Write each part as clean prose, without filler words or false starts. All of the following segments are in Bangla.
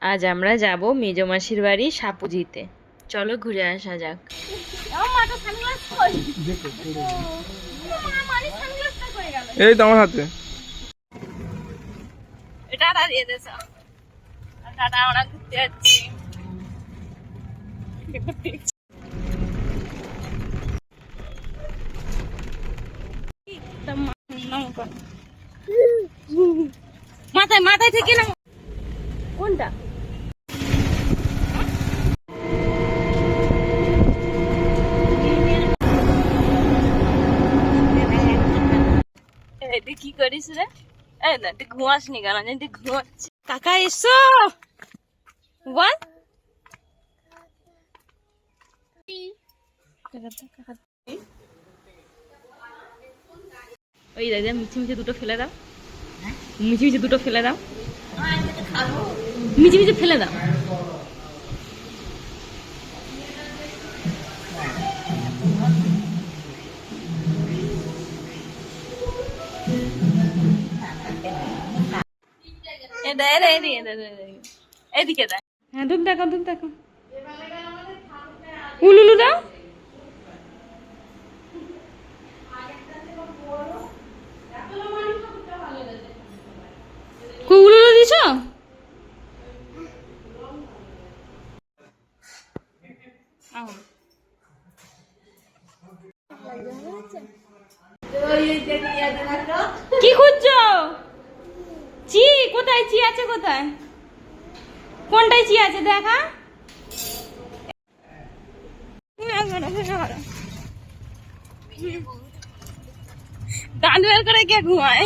আজ আমরা যাব মেজো মাসির বাড়ি সাপুজিতে। চলো ঘুরে আসা যাক। এই তো আমার হাতে। টাটা দিয়ে দেছ। টাটা, আমরা ঘুরতে যাচ্ছি। মাথায় মাথায় থেকে না কোনটা তুই কি করিস রে? এই না তুই ঘুমাস নি কেন? তুই ঘুমাচ্ছি। কাকা এসো বল। ওই দাদা মিছি মিছি দুটো ফেলে দাও, মিছি মিছি দুটো ফেলে দাও, মিছি মিছি ফেলে দাও। এদিকে দেখ। হ্যাঁ দুধ দেখো, দুধ দেখো। উলুলু দাও। উলুলু দিছ? কি খুঁজছো? চি কোথায়? চি আছে কোথায়? কোনটায় চি আছে দেখা? দাঁত বের করে কে ঘুমায়?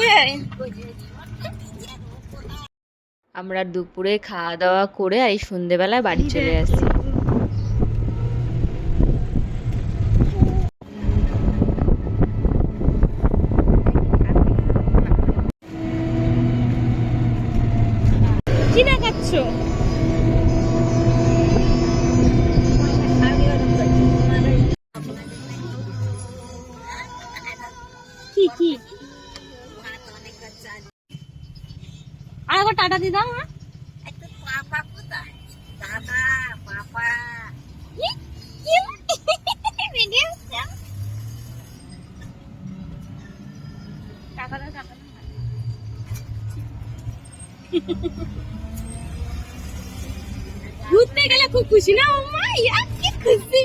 আমরা দুপুরে খাওয়া দাওয়া করে এই সন্ধেবেলায় বাড়ি চলে আসছি। কি দেখাচ্ছ? কি কি আরেকবার টাটা দিয়ে দাও। ঘুরতে গেলে খুব খুশি না? কি খুশি!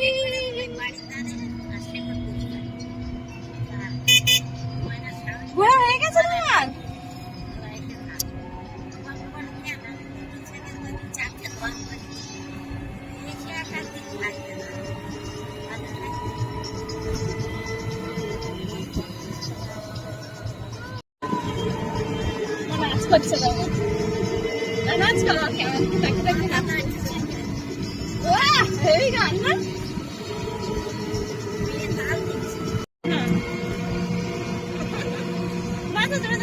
ঘোরা হয়ে গেছে তোমার? নাচ করছে নাচ করো হেভি গান না? মাথা ধরে